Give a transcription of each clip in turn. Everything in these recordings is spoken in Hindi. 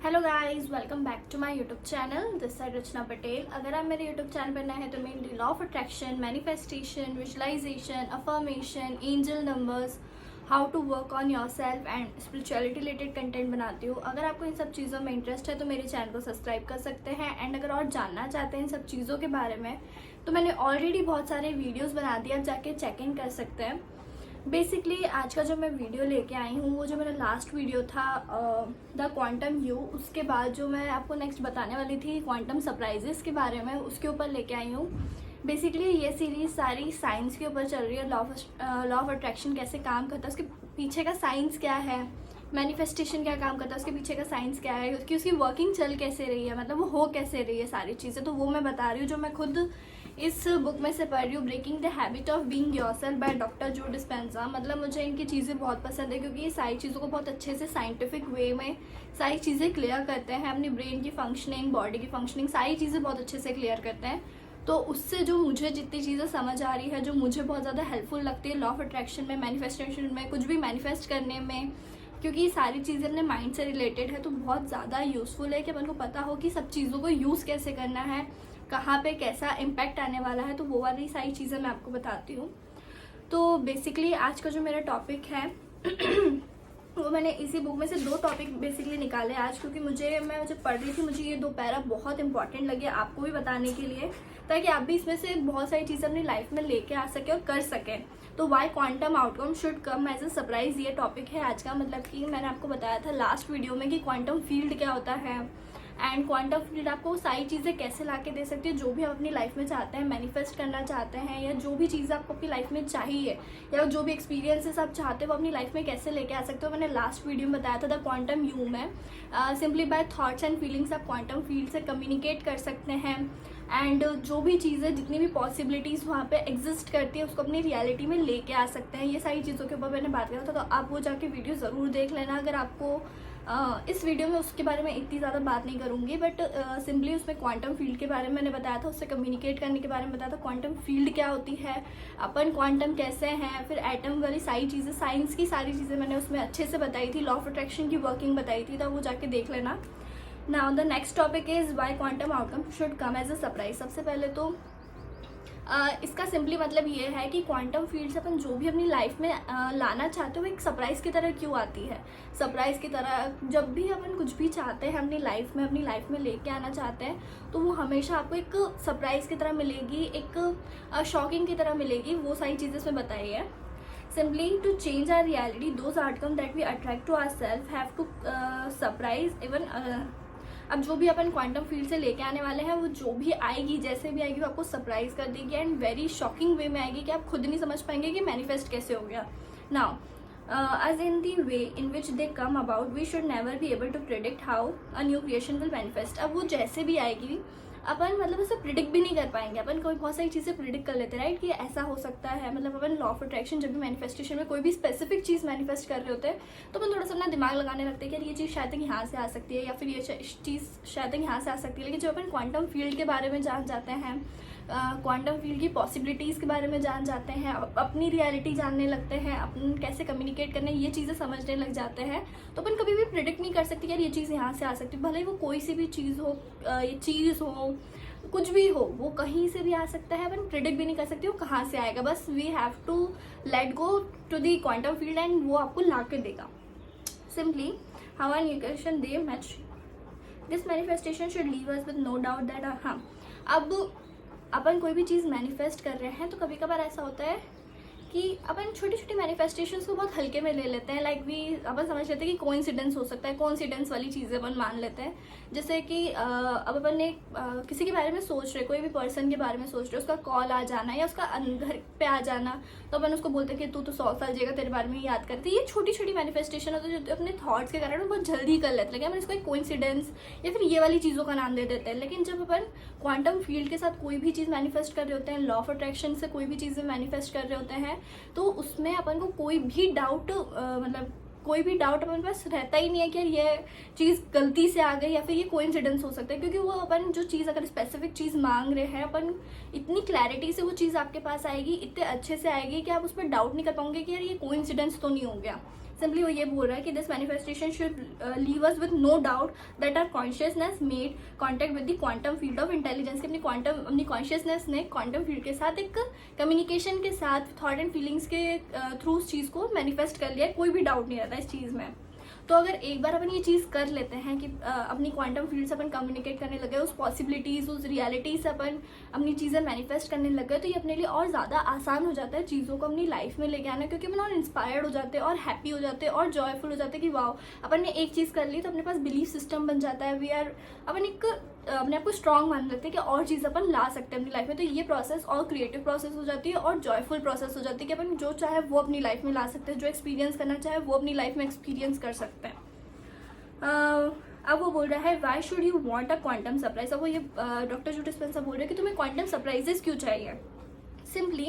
Hello guys, welcome back to my YouTube channel. This side Rachna Patel. अगर आप मेरे यूट्यूब चैनल पर नए हैं तो mainly law of attraction, manifestation, visualisation, affirmation, angel numbers, how to work on your self and spirituality related content बनाती हूँ। अगर आपको इन सब चीज़ों में इंटरेस्ट है तो मेरे चैनल को सब्सक्राइब कर सकते हैं। एंड अगर और जानना चाहते हैं इन सब चीज़ों के बारे में तो मैंने ऑलरेडी बहुत सारे वीडियोज़ बना दिए, आप जाके चेक इन कर सकते हैं। बेसिकली आज का जो मैं वीडियो लेके आई हूँ वो जो मेरा लास्ट वीडियो था द क्वांटम यू, उसके बाद जो मैं आपको नेक्स्ट बताने वाली थी क्वांटम सरप्राइजेस के बारे में, उसके ऊपर लेके आई हूँ। बेसिकली ये सीरीज सारी साइंस के ऊपर चल रही है। लॉ ऑफ अट्रैक्शन कैसे काम करता है, उसके पीछे का साइंस क्या है, मैनिफेस्टेशन क्या काम करता है, उसके पीछे का साइंस क्या है, उसकी वर्किंग चल कैसे रही है, मतलब वो हो कैसे रही है, सारी चीज़ें तो वो मैं बता रही हूँ जो मैं खुद इस बुक में से पढ़ रही हूँ, breaking the habit of being yourself by doctor Joe Dispenza. मतलब मुझे इनकी चीज़ें बहुत पसंद है क्योंकि ये सारी चीज़ों को बहुत अच्छे से साइंटिफिक वे में सारी चीज़ें क्लियर करते हैं। अपनी ब्रेन की फंक्शनिंग, बॉडी की फंक्शनिंग, सारी चीज़ें बहुत अच्छे से क्लियर करते हैं। तो उससे जो मुझे जितनी चीज़ें समझ आ रही है, जो मुझे बहुत ज़्यादा हेल्पफुल लगती है लॉ ऑफ अट्रैक्शन में, मैनिफेस्टेशन में, कुछ भी मैनिफेस्ट करने में, क्योंकि ये सारी चीज़ें अपने माइंड से रिलेटेड है, तो बहुत ज़्यादा यूज़फुल है कि अपन को पता हो कि सब चीज़ों को यूज़ कैसे करना है, कहाँ पे कैसा इम्पैक्ट आने वाला है। तो वो वाली सारी चीज़ें मैं आपको बताती हूँ। तो बेसिकली आज का जो मेरा टॉपिक है वो मैंने इसी बुक में से दो टॉपिक बेसिकली निकाले आज, क्योंकि मैं जब पढ़ रही थी मुझे ये दो पैरा बहुत इंपॉर्टेंट लगे आपको भी बताने के लिए, ताकि आप भी इसमें से बहुत सारी चीज़ें अपनी लाइफ में लेके आ सके और कर सकें। तो why quantum outcome should come as a surprise, ये टॉपिक है आज का। मतलब कि मैंने आपको बताया था लास्ट वीडियो में कि क्वांटम फील्ड क्या होता है एंड क्वांटम फील्ड आपको सारी चीज़ें कैसे ला के दे सकती है, जो भी आप अपनी लाइफ में चाहते हैं, मैनिफेस्ट करना चाहते हैं, या जो भी चीज़ आपको अपनी लाइफ में चाहिए, या जो भी एक्सपीरियंसेस आप चाहते हो वो अपनी लाइफ में कैसे लेके आ सकते हो। मैंने लास्ट वीडियो में बताया था द क्वांटम यू में simply by thoughts and feelings आप क्वांटम फील्ड से कम्युनिकेट कर सकते हैं। एंड जो भी चीज़ें, जितनी भी पॉसिबिलिटीज़ वहाँ पे एग्जिस्ट करती है, उसको अपनी रियलिटी में लेके आ सकते हैं। ये सारी चीज़ों के ऊपर मैंने बात करा था, तो आप वो जाके वीडियो ज़रूर देख लेना। अगर आपको इस वीडियो में उसके बारे में इतनी ज़्यादा बात नहीं करूँगी, बट सिंपली उसमें क्वांटम फील्ड के बारे में मैंने बताया था, उससे कम्युनिकेट करने के बारे में बताया था, क्वांटम फील्ड क्या होती है, अपन क्वांटम कैसे हैं, फिर एटम वाली सारी चीज़ें, साइंस की सारी चीज़ें मैंने उसमें अच्छे से बताई थी, लॉ ऑफ अट्रैक्शन की वर्किंग बताई थी, तो वो जाके देख लेना। Now the next topic is why quantum outcome should come as a surprise. सबसे पहले तो इसका सिंपली मतलब ये है कि क्वांटम फील्ड से अपन जो भी अपनी लाइफ में लाना चाहते हो वो एक सरप्राइज़ की तरह क्यों आती है। सरप्राइज़ की तरह जब भी अपन कुछ भी चाहते हैं अपनी लाइफ में लेके आना चाहते हैं, तो वो हमेशा आपको एक सरप्राइज़ की तरह मिलेगी, एक शॉकिंग की तरह मिलेगी। वो सारी चीज़ें इसमें बताई है। Simply to change our reality, those outcomes that we attract to ourselves have to surprise even अब जो भी अपन क्वांटम फील्ड से लेके आने वाले हैं, वो जो भी आएगी, जैसे भी आएगी, वो आपको सरप्राइज कर देगी एंड वेरी शॉकिंग वे में आएगी कि आप खुद नहीं समझ पाएंगे कि मैनिफेस्ट कैसे हो गया। Now as in the way in which they come about, we should never be able to predict how a new creation will manifest। अब वो जैसे भी आएगी अपन मतलब उसे प्रिडिक्ट भी नहीं कर पाएंगे। अपन कोई बहुत सारी चीज़ें प्रिडिक्ट कर लेते हैं, राइट, कि ऐसा हो सकता है। मतलब अपन लॉ ऑफ अट्रैक्शन जब भी मैनिफेस्टेशन में कोई भी स्पेसिफिक चीज़ मैनिफेस्ट कर रहे होते हैं तो अपन थोड़ा सा अपना दिमाग लगाने लगते हैं कि यार ये चीज़ शायद तक यहाँ से आ सकती है, या फिर ये चीज़ शायद तक यहाँ से आ सकती है। लेकिन जब अपन क्वांटम फील्ड के बारे में जान जाते हैं, क्वांटम फील्ड की पॉसिबिलिटीज़ के बारे में जान जाते हैं, अपनी रियलिटी जानने लगते हैं, अपन कैसे कम्युनिकेट करने, ये चीज़ें समझने लग जाते हैं, तो अपन कभी भी प्रिडिक्ट नहीं कर सकते यार ये चीज़ यहाँ से आ सकती है। भले ही वो कोई सी भी चीज़ हो, ये चीज़ हो, कुछ भी हो, वो कहीं से भी आ सकता है। अपन प्रिडिक्ट भी नहीं कर सकते वो कहाँ से आएगा। बस we have to let go to the quantum field and वो आपको ला के देगा। Simply how an equation they match this manifestation should leave us with no doubt that. हाँ, अब अपन कोई भी चीज़ मैनिफेस्ट कर रहे हैं तो कभी कभार ऐसा होता है कि अपन छोटी छोटी मैनिफेस्टेशंस को बहुत हल्के में ले लेते हैं। लाइक अपन समझ लेते हैं कि कोइंसिडेंस हो सकता है, कोइंसिडेंस वाली चीज़ें अपन मान लेते हैं। जैसे कि अब अपन ने किसी के बारे में सोच रहे, कोई भी पर्सन के बारे में सोच रहे, उसका कॉल आ जाना या उसका घर पे आ जाना, तो अपन उसको बोलते हैं कि तू तो 100 साल जिएगा, तेरे बारे में याद करते। ये छोटी छोटी मैनिफेस्टेशन होती है जो अपने थॉट्स के कारण बहुत जल्दी कर लेते हैं, लेकिन अपन इसको एक कोइंसिडेंस या फिर ये वाली चीज़ों का नाम दे देते हैं। लेकिन जब अपन क्वांटम फील्ड के साथ कोई भी चीज़ मैनिफेस्ट कर रहे होते हैं, लॉ ऑफ अट्रैक्शन से कोई भी चीज़ें मैनिफेस्ट कर रहे होते हैं, तो उसमें अपन को कोई भी डाउट अपन के पास रहता ही नहीं है कि यार ये चीज़ गलती से आ गई या फिर ये कोइंसिडेंस हो सकता है। क्योंकि वो अपन जो चीज़, अगर स्पेसिफिक चीज़ मांग रहे हैं, अपन इतनी क्लैरिटी से वो चीज़ आपके पास आएगी, इतने अच्छे से आएगी कि आप उस पर डाउट नहीं कर पाओगे कि यार ये कोइंसिडेंस तो नहीं हो गया। सिंपली वो ये बोल रहा है कि this manifestation should leave us with no doubt that our consciousness made contact with the quantum field of intelligence, कि अपनी कॉन्शियसनेस ने क्वांटम फील्ड के साथ एक कम्युनिकेशन के साथ थॉट एंड फीलिंग्स के थ्रू उस चीज़ को मैनिफेस्ट कर लिया है। कोई भी डाउट नहीं रहता इस चीज़ में। तो अगर एक बार अपन ये चीज़ कर लेते हैं कि अपनी क्वांटम फील्ड से अपन कम्युनिकेट करने लगे, उस पॉसिबिलिटीज़ उस रियलिटी से अपन अपनी चीज़ें मैनिफेस्ट करने लगे, तो ये अपने लिए और ज़्यादा आसान हो जाता है चीज़ों को अपनी लाइफ में लेके आना, क्योंकि अपन और इंस्पायर्ड हो जाते हैं और हैप्पी हो जाते हैं और जॉयफुल हो जाते हैं कि वाओ अपन ने एक चीज़ कर ली, तो अपने पास बिलीफ सिस्टम बन जाता है। वी आर अपन एक अपने आप को स्ट्रॉन्ग मान लेते हैं कि और चीज़ अपन ला सकते हैं अपनी लाइफ में। तो ये प्रोसेस और क्रिएटिव प्रोसेस हो जाती है और जॉयफुल प्रोसेस हो जाती है कि अपन जो चाहे वो अपनी लाइफ में ला सकते हैं, जो एक्सपीरियंस करना चाहे वो अपनी लाइफ में एक्सपीरियंस कर सकते हैं। अब वो बोल रहा है why should you want a quantum surprise. अब वो ये डॉक्टर जो डिस्पेंसर बोल रहे हैं कि तुम्हें क्वांटम सरप्राइजेस क्यों चाहिए। Simply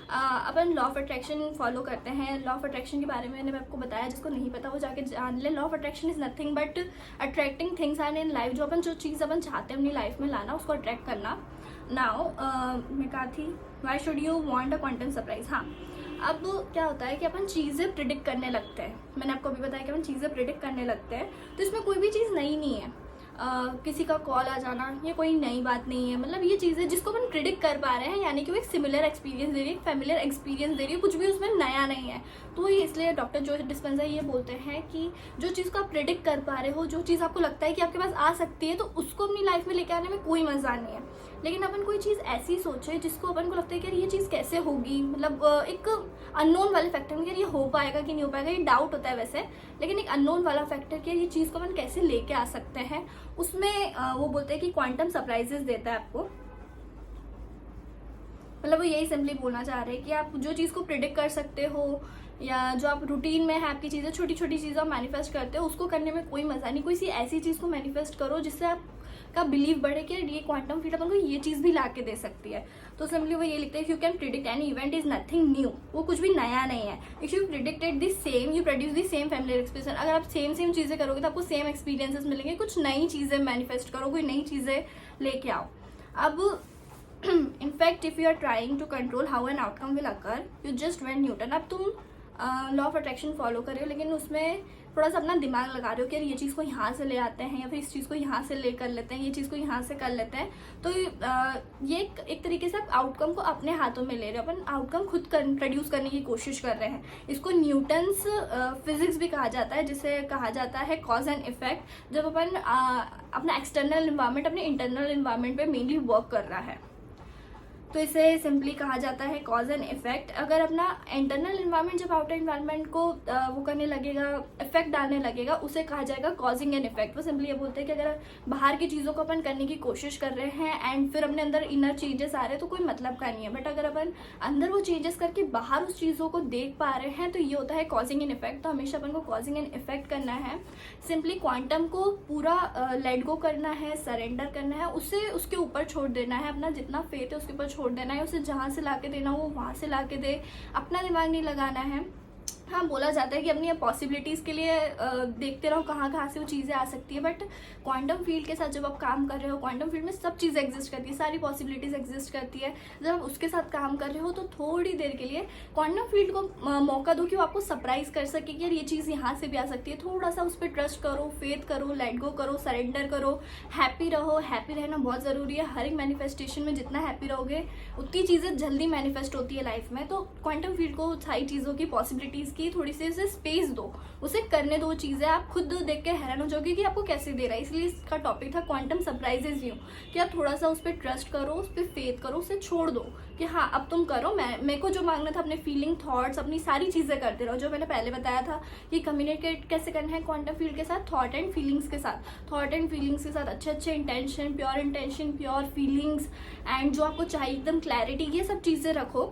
upon law of attraction follow करते हैं। लॉ ऑफ अट्रैक्शन के बारे में मैंने आपको बताया, जिसको नहीं पता वो जाके जान ले। Law of attraction is nothing but attracting things are in life. जो चीज़ अपन चाहते हैं अपनी लाइफ में लाना, उसको अट्रैक्ट करना। नाउ मैं कहा थी why should you want a quantum surprise. हाँ, अब क्या होता है कि अपन चीज़ें प्रिडिक्ट करने लगते हैं। मैंने आपको अभी बताया कि अपन चीज़ें प्रिडिक्ट करने लगते हैं, तो इसमें कोई भी चीज़ नई नहीं है। किसी का कॉल आ जाना ये कोई नई बात नहीं है। मतलब ये चीज़ें जिसको अपन प्रिडिक्ट कर पा रहे हैं, यानी कि वो एक सिमिलर एक्सपीरियंस दे रही है, एक फेमिलियर एक्सपीरियंस दे रही है, कुछ भी उसमें नया नहीं है। तो ये इसलिए डॉक्टर जो डिस्पेंसर ये बोलते हैं कि जो चीज़ को आप प्रिडिक्ट कर पा रहे हो, जो चीज़ आपको लगता है कि आपके पास आ सकती है, तो उसको अपनी लाइफ में लेके आने में कोई मज़ा नहीं है। लेकिन अपन कोई चीज़ ऐसी सोचे जिसको अपन को लगता है कि यार ये चीज़ कैसे होगी, मतलब एक अननोन वाले फैक्टर में, यार ये हो पाएगा कि नहीं हो पाएगा, ये डाउट होता है वैसे, लेकिन एक अननोन वाला फैक्टर कि ये चीज़ को अपन कैसे लेके आ सकते हैं, उसमें वो बोलते हैं कि क्वांटम सरप्राइजेस देता है आपको। मतलब वो यही सिंपली बोलना चाह रहे हैं कि आप जो चीज़ को प्रिडिक्ट कर सकते हो, या जो आप रूटीन में है आपकी चीज़ें, छोटी छोटी चीज़ें आप मैनिफेस्ट करते हो, उसको करने में कोई मज़ा नहीं। कोई सी ऐसी चीज़ को मैनिफेस्ट करो जिससे आपका बिलीव बढ़े कि ये क्वांटम फील्ड अपन को ये चीज़ भी ला के दे सकती है। तो सिंपली वो ये लिखते हैं, if you can predict any event is nothing new. वो कुछ भी नया नहीं है। If you predicted the same you produce the same familiar experience. अगर आप सेम चीज़ें करोगे तो आपको सेम एक्सपीरियंसेस मिलेंगे। कुछ नई चीज़ें मैनिफेस्ट करो, कोई नई चीज़ें लेके आओ। अब in fact if you are trying to control how an outcome will occur you just went Newton. अब तुम लॉ ऑफ अट्रैक्शन फॉलो कर रहे हो, लेकिन उसमें थोड़ा सा अपना दिमाग लगा रहे हो कि यार ये चीज़ को यहाँ से ले आते हैं, या फिर इस चीज़ को यहाँ से ले कर लेते हैं, ये चीज़ को यहाँ से कर लेते हैं। तो ये एक तरीके से आप आउटकम को अपने हाथों में ले रहे हो। अपन आउटकम खुद प्रोड्यूस करने की कोशिश कर रहे हैं। इसको न्यूटन्स फिजिक्स भी कहा जाता है, जिसे कहा जाता है कॉज एंड इफेक्ट। जब अपन अपना एक्सटर्नल इन्वायरमेंट अपने इंटरनल इन्वायरमेंट पे मेनली वर्क कर रहा है, तो इसे सिंपली कहा जाता है कॉज एंड इफेक्ट। अगर अपना इंटरनल इन्वायरमेंट जब आउटर इन्वायरमेंट को वो करने लगेगा, इफेक्ट डालने लगेगा, उसे कहा जाएगा कॉजिंग एंड इफेक्ट। वो सिंपली ये बोलते हैं कि अगर बाहर की चीज़ों को अपन करने की कोशिश कर रहे हैं एंड फिर अपने अंदर इनर चेंजेस आ रहे हैं, तो कोई मतलब का नहीं है। बट अगर अपन अंदर वो चेंजेस करके बाहर उस चीज़ों को देख पा रहे हैं, तो ये होता है कॉजिंग एंड इफेक्ट। तो हमेशा अपन को कॉजिंग एंड इफेक्ट करना है। सिंपली क्वांटम को पूरा लेट गो करना है, सरेंडर करना है, उसे उसके ऊपर छोड़ देना है। अपना जितना फेथ है उसके ऊपर छोड़ देना है। उसे जहाँ से लाके देना वो वहाँ से लाके दे, अपना दिमाग नहीं लगाना है। हाँ, बोला जाता है कि अपनी पॉसिबिलिटीज़ के लिए देखते रहो कहाँ से वो चीज़ें आ सकती है। बट क्वांटम फील्ड के साथ जब आप काम कर रहे हो, क्वांटम फील्ड में सब चीज़ें एग्जिस्ट करती है, सारी पॉसिबिलिटीज़ एग्जिस्ट करती है। जब आप उसके साथ काम कर रहे हो तो थोड़ी देर के लिए क्वांटम फील्ड को मौका दो कि वो आपको सरप्राइज कर सके कि यार ये चीज़ यहाँ से भी आ सकती है। थोड़ा सा उस पर ट्रस्ट करो, फेथ करो, लेट गो करो, सरेंडर करो, हैप्पी रहो। हैप्पी रहना बहुत ज़रूरी है। हर एक मैनिफेस्टेशन में जितना हैप्पी रहोगे उतनी चीज़ें जल्दी मैनिफेस्ट होती है लाइफ में। तो क्वांटम फील्ड को सारी चीज़ों की पॉसिबिलिटीज़ की थोड़ी सी उसे स्पेस दो, उसे करने दो चीज़ें। आप खुद देख के हैरान हो जाओगे कि आपको कैसे दे रहा है। इसलिए इसका टॉपिक था क्वांटम सरप्राइजेज यू, कि आप थोड़ा सा उस पर ट्रस्ट करो, उस पर फेथ करो, उसे छोड़ दो कि हाँ अब तुम करो। मेरे को जो मांगना था अपने फीलिंग, थॉट्स, अपनी सारी चीज़ें करते रहो। जो मैंने पहले बताया था कि कम्युनिकेट कैसे करना है क्वांटम फील्ड के साथ, थॉट एंड फीलिंग्स के साथ। थॉट एंड फीलिंग्स के साथ अच्छे इंटेंशन, प्योर फीलिंग्स एंड जो आपको चाहिए एकदम क्लैरिटी, ये सब चीज़ें रखो।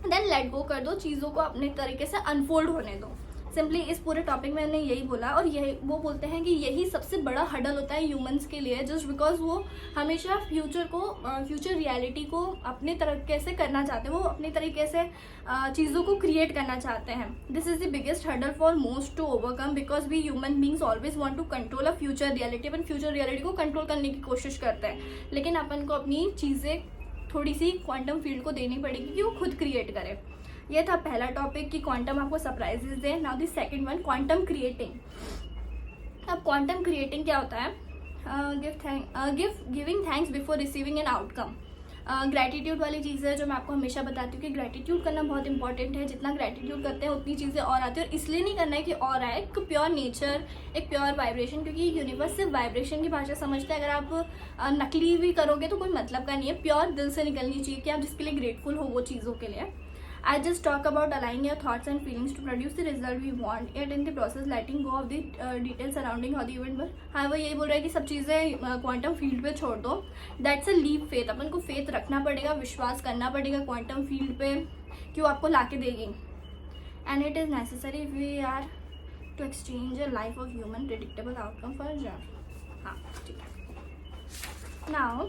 देन लेट गो कर दो, चीज़ों को अपने तरीके से अनफोल्ड होने दो। सिंपली इस पूरे टॉपिक में मैंने यही बोला। और यही वो बोलते हैं कि यही सबसे बड़ा हडल होता है ह्यूमंस के लिए, जस्ट बिकॉज वो हमेशा फ्यूचर रियलिटी को अपने तरीके से करना चाहते हैं। वो अपने तरीके से चीज़ों को क्रिएट करना चाहते हैं। This is the biggest hurdle for most to overcome, because we human beings always want to control a future reality. अपन फ्यूचर रियलिटी को कंट्रोल करने की कोशिश करते हैं, लेकिन अपन को अपनी चीज़ें थोड़ी सी क्वांटम फील्ड को देनी पड़ेगी कि वो खुद क्रिएट करे। ये था पहला टॉपिक कि क्वांटम आपको surprises they. Now the second one, quantum creating. अब क्वांटम क्रिएटिंग क्या होता है? Giving thanks before receiving an outcome. Gratitude वाली चीज़ है जो मैं आपको हमेशा बताती हूँ कि ग्रैटिट्यूड करना बहुत इंपॉर्टेंट है। जितना ग्रैटिट्यूड करते हैं उतनी चीज़ें और आती है, और इसलिए नहीं करना है कि और आए, एक प्योर नेचर, एक प्योर वाइब्रेशन, क्योंकि यूनिवर्स सिर्फ वाइब्रेशन की भाषा समझता है। अगर आप नकली भी करोगे तो कोई मतलब का नहीं है। प्योर दिल से निकलनी चाहिए कि आप जिसके लिए ग्रेटफुल हो वो चीज़ों के लिए। I just talk about aligning your thoughts and feelings to produce the result we want, yet in the process letting go of the details surrounding how the event will। हाँ, वो यही बोल रहा है कि सब चीज़ें क्वांटम फील्ड पे छोड़ दो। That's a leap faith. अपन को फेथ रखना पड़ेगा, विश्वास करना पड़ेगा क्वांटम फील्ड पे कि वो आपको लाके देगी। And it is necessary if we are to exchange a life of human predictable outcome for job. हाँ, ठीक है। नाउ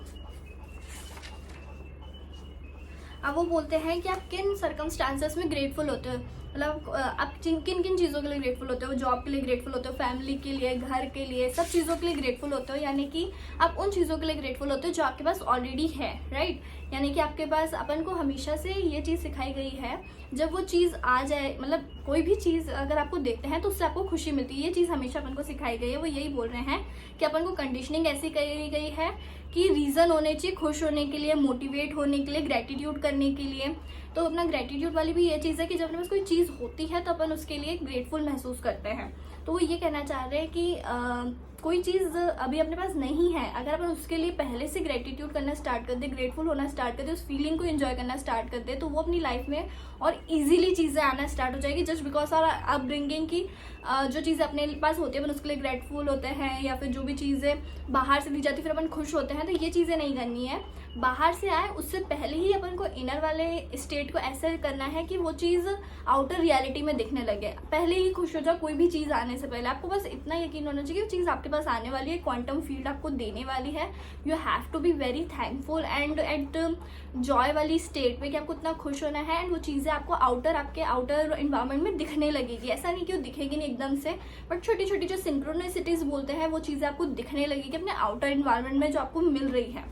अब वो बोलते हैं कि आप किन सर्कमस्टांसेस में ग्रेटफुल होते हो, मतलब आप किन किन चीज़ों के लिए ग्रेटफुल होते हो। जॉब के लिए ग्रेटफुल होते हो, फैमिली के लिए, घर के लिए, सब चीज़ों के लिए ग्रेटफुल होते हो। यानी कि आप उन चीज़ों के लिए ग्रेटफुल होते हो जो आपके पास ऑलरेडी है, राइट। यानी कि आपके पास, अपन को हमेशा से ये चीज़ सिखाई गई है, जब वो चीज़ आ जाए, मतलब कोई भी चीज़ अगर आपको देखते हैं तो उससे आपको खुशी मिलती है। ये चीज़ हमेशा अपन को सिखाई गई है। वो यही बोल रहे हैं कि अपन को कंडीशनिंग ऐसी करी गई है कि रीज़न होने चाहिए खुश होने के लिए, मोटिवेट होने के लिए, ग्रेटिट्यूड करने के लिए। तो अपना ग्रेटिट्यूड वाली भी ये चीज़ है कि जब अपने पास कोई चीज़ होती है तो अपन उसके लिए ग्रेटफुल महसूस करते हैं। तो वो ये कहना चाह रहे हैं कि कोई चीज़ अभी अपने पास नहीं है, अगर अपन उसके लिए पहले से ग्रेटिट्यूड करना स्टार्ट कर दे, ग्रेटफुल होना स्टार्ट कर दे, उस फीलिंग को एंजॉय करना स्टार्ट कर दे, तो वो अपनी लाइफ में और इजीली चीज़ें आना स्टार्ट हो जाएगी। जस्ट बिकॉज आवर अपब्रिंगिंग की जो चीज़ें अपने पास होती है अपन उसके लिए ग्रेटफुल होते हैं, या फिर जो भी चीज़ें बाहर से दी जाती है फिर अपन खुश होते हैं। तो ये चीज़ें नहीं करनी है। बाहर से आए उससे पहले ही अपन को इनर वाले स्टेट को ऐसे करना है कि वो चीज़ आउटर रियलिटी में दिखने लगे। पहले ही खुश हो जाओ कोई भी चीज़ आने से पहले। आपको बस इतना यकीन होना चाहिए कि वो चीज़ आपके पास आने वाली है, क्वांटम फील्ड आपको देने वाली है। You have to be very thankful and at joy वाली स्टेट पे कि आपको इतना खुश होना है, एंड वो चीज़ें आपको आपके आउटर इन्वायरमेंट में दिखने लगेगी। ऐसा नहीं कि वो दिखेगी नहीं एकदम से, बट छोटी छोटी जो सिंक्रोनिसिटीज बोलते हैं वो चीज़ें आपको दिखने लगेगी अपने आउटर इन्वायरमेंट में जो आपको मिल रही है।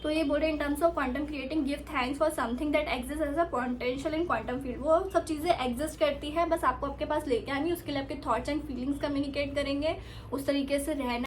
तो ये बोल रहे in terms of quantum creating, give thanks for something that exist as a potential in quantum field. वो सब चीज़ें एग्जिस्ट करती है, बस आपको आपके पास लेके आनी, उसके लिए आपके थॉट्स एंड फीलिंग्स कम्युनिकेट करेंगे, उस तरीके से रहना।